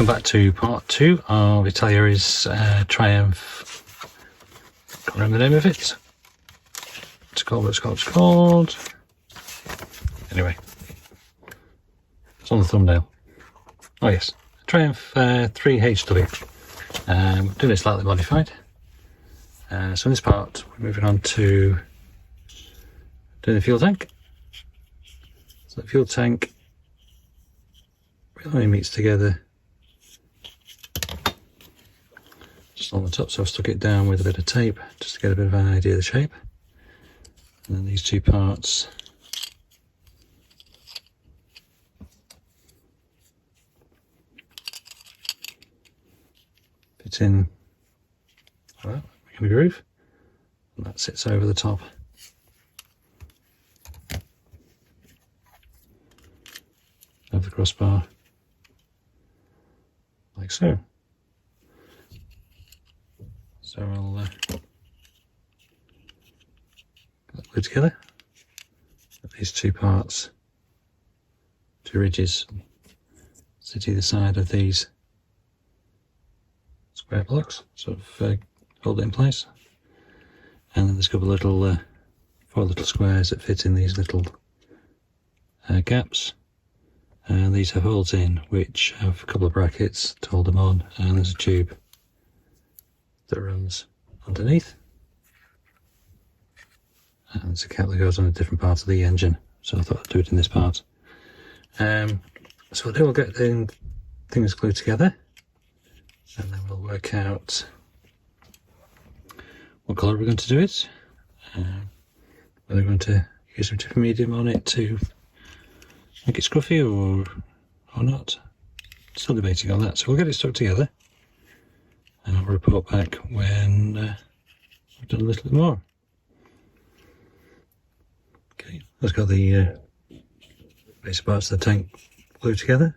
welcome back to part 2 of Italeri's Triumph. Can't remember the name of it. It's called. Anyway, it's on the thumbnail. Oh yes, Triumph 3HW. Doing it slightly modified. So in this part, we're moving on to doing the fuel tank. So the fuel tank only meets together just on the top, so I've stuck it down with a bit of tape just to get a bit of an idea of the shape. And then these two parts fit in, well, making a groove, and that sits over the top. Of the crossbar, like so. So I'll get that glued together. These two parts, two ridges, sit either side of these square blocks, sort of hold it in place. And then there's a couple of little, 4 little squares that fit in these little gaps. And these have holes in which have a couple of brackets to hold them on, and there's a tube that runs underneath, and there's a cap that goes on a different part of the engine, so I thought I'd do it in this part. So we'll get things glued together, and then we'll work out what colour we're going to do it, whether we're going to use some tipping medium on it to make it scruffy or not. Still debating on that, so we'll get it stuck together and I'll report back when I've done a little bit more. Okay, let's get the basic parts of the tank glued together.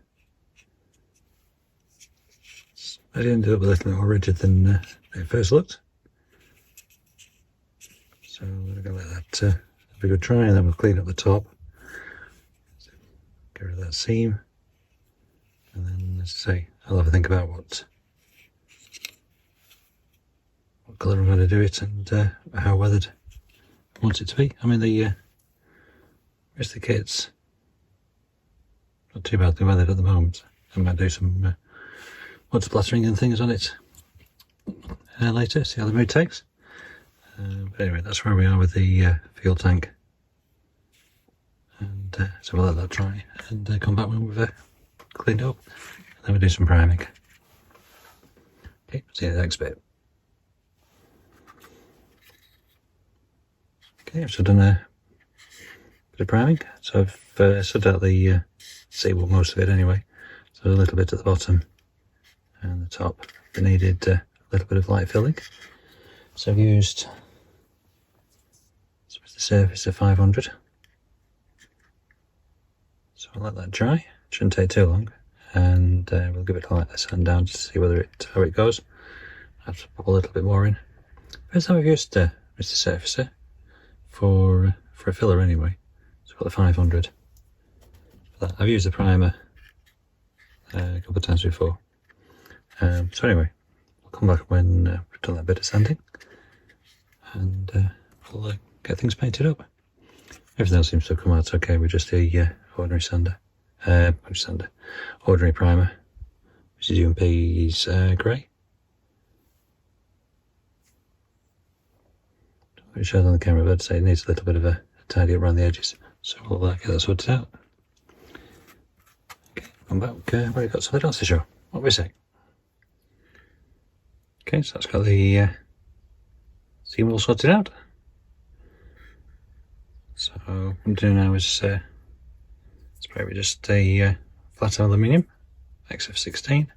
I ended up a little bit more rigid than it first looked, so we're going to let that have a good try, and then we'll clean up the top. Get rid of that seam, and then, as I say, I'll have a think about what colour I'm going to do it and how weathered I want it to be. I mean, the rest of the kit's not too badly weathered at the moment. I might do some wood splattering and things on it later, see how the mood takes. But anyway, that's where we are with the fuel tank. And so we'll let that dry and come back when we've cleaned it up, and then we'll do some priming. Okay, see you in the next bit. Okay, I've done a bit of priming, so I've subbed out the seawall, most of it anyway, so a little bit at the bottom and the top. They needed a little bit of light filling, so I've used the surface of 500. So I'll let that dry, shouldn't take too long, and we'll give it a light sand down to see how it goes. I have to pop a little bit more in. First time I've used Mr. Surfacer for a filler anyway, so I've got the 500. For that. I've used the primer a couple of times before. So anyway, we'll come back when we've done that bit of sanding, and we'll get things painted up. Everything else seems to have come out okay with just the ordinary ordinary primer, which is UMP's grey. It shows on the camera, but I'd say it needs a little bit of a tidy up around the edges, so we'll get that sorted out. Okay, come back, we've got something else to show. What do we say? Okay, so that's got the seam all sorted out. So what I'm doing now is spray with just a flat aluminium XF16,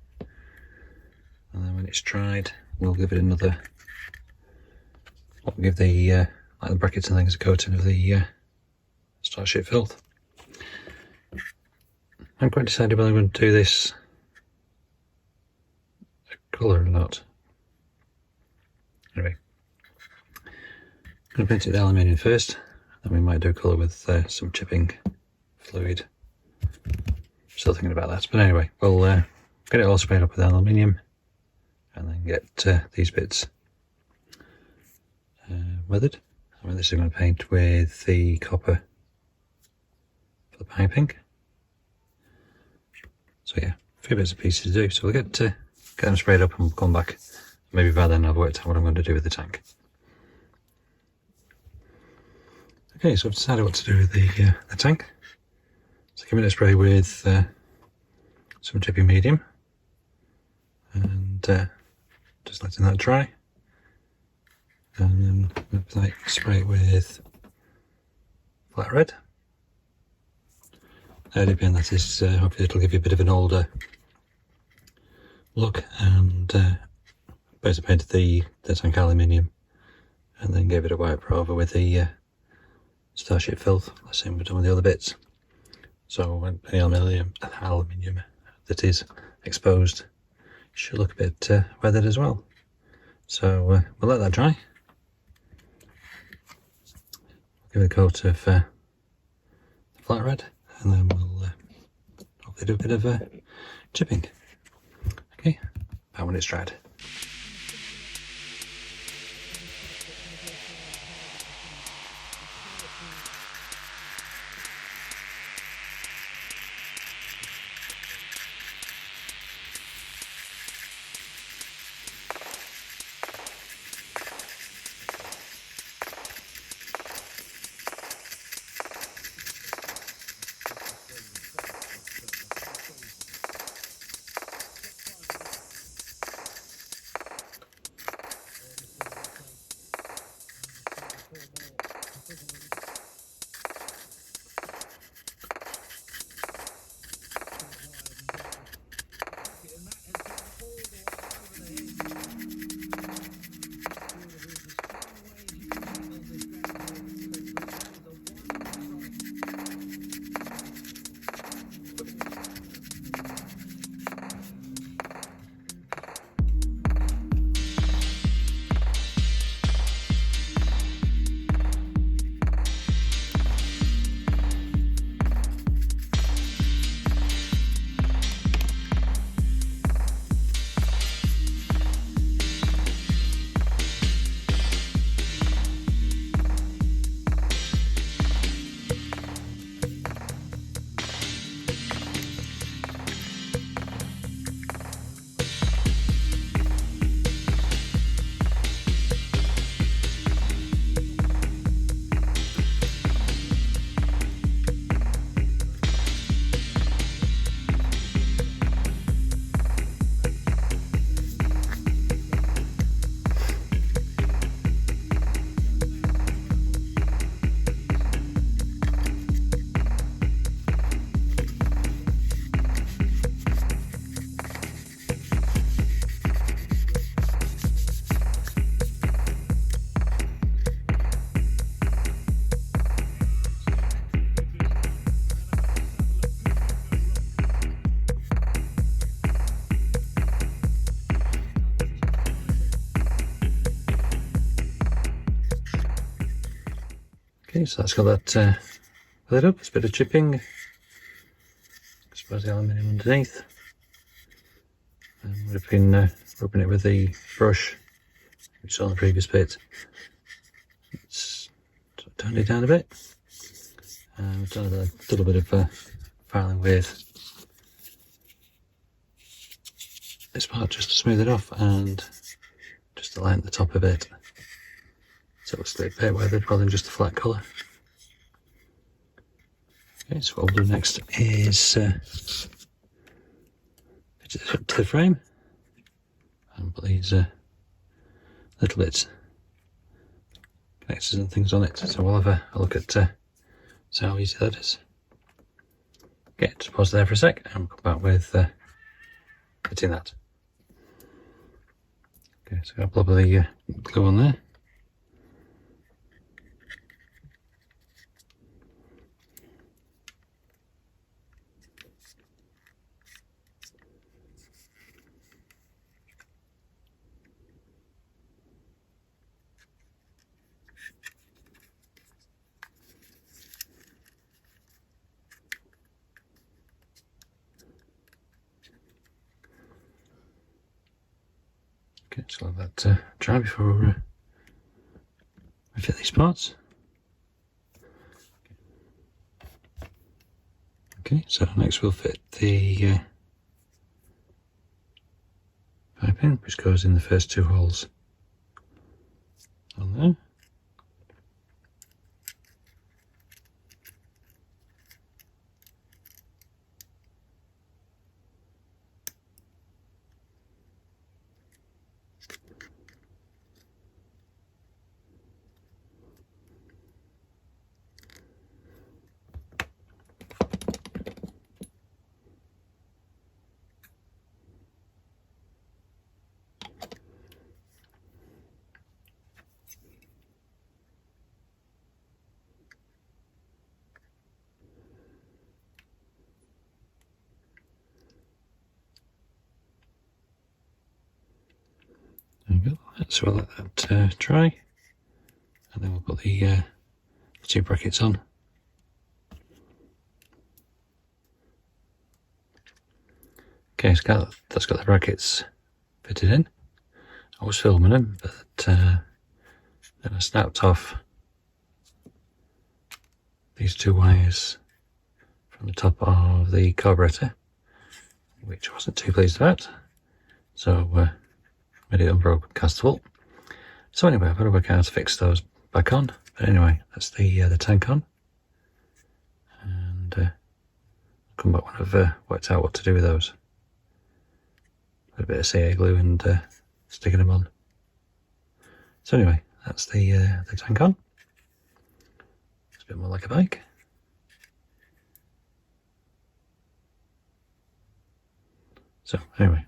and then when it's dried we'll give it another, we'll give the like the brackets and things a coating of the Starship filth. I haven't quite decided whether I'm going to do this a colour or not. Anyway, I'm going to paint it the aluminium first, then we might do colour with some chipping fluid. Still thinking about that, but anyway, we'll get it all sprayed up with aluminium, and then get these bits weathered. This is going to paint with the copper for the piping. So yeah, a few bits and pieces to do. So we'll get them sprayed up and we'll come back. Maybe by then I've worked out what I'm going to do with the tank. Okay, so I've decided what to do with the tank. So give it a spray with some chipping medium and just letting that dry. And then spray it with flat red. The idea behind that is hopefully it'll give you a bit of an older look, and basically painted the tank aluminium and then gave it a wipe over with the Starship filth, the same we've done with the other bits. So when the aluminium that is exposed should look a bit weathered as well. So we'll let that dry. Give it a coat of the flat red, and then we'll hopefully do a bit of chipping. Okay, back when it's dried. Okay, so that's got that lit up. It's a bit of chipping. Expose the aluminium underneath. And we've been rubbing it with the brush we saw in the previous bit. It's sort of toned it down a bit. And we've done a little bit of filing with this part just to smooth it off and just to lighten the top a bit. So it looks a bit weathered rather than just a flat colour. Okay, so what we'll do next is pitch it up to the frame and put these little bits, connectors and things on it. So we'll have a look at how easy that is. Okay, just pause there for a sec and we'll come back with fitting that. Okay, so I'll blob the glue on there. Okay, just let that dry before we fit these parts. Okay, so next we'll fit the piping, which goes in the first 2 holes on there. There we go. So we'll let that dry, and then we'll put the 2 brackets on. Okay, so that's got the brackets fitted in. I was filming them, but then I snapped off these 2 wires from the top of the carburetor, which I wasn't too pleased about. So made it unbroadcastable. So anyway, I've got to work out how to fix those back on. But anyway, that's the tank on. And I'll come back when I've worked out what to do with those. Put a bit of CA glue and sticking them on. So anyway, that's the tank on. It's a bit more like a bike. So anyway,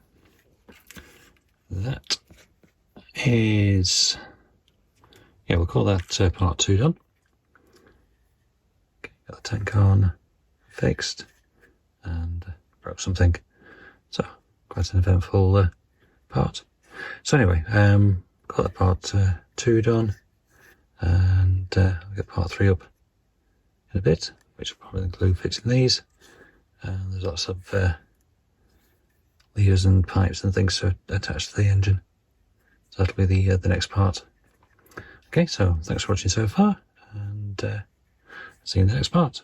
that is, yeah, we'll call that part 2 done. Okay, got the tank on, fixed, and broke something. So quite an eventful part. So anyway, got that part 2 done, and I'll get part 3 up in a bit, which will probably include fixing these. And there's lots of levers and pipes and things to attach to the engine. So that'll be the next part. Okay, so thanks for watching so far, and see you in the next part.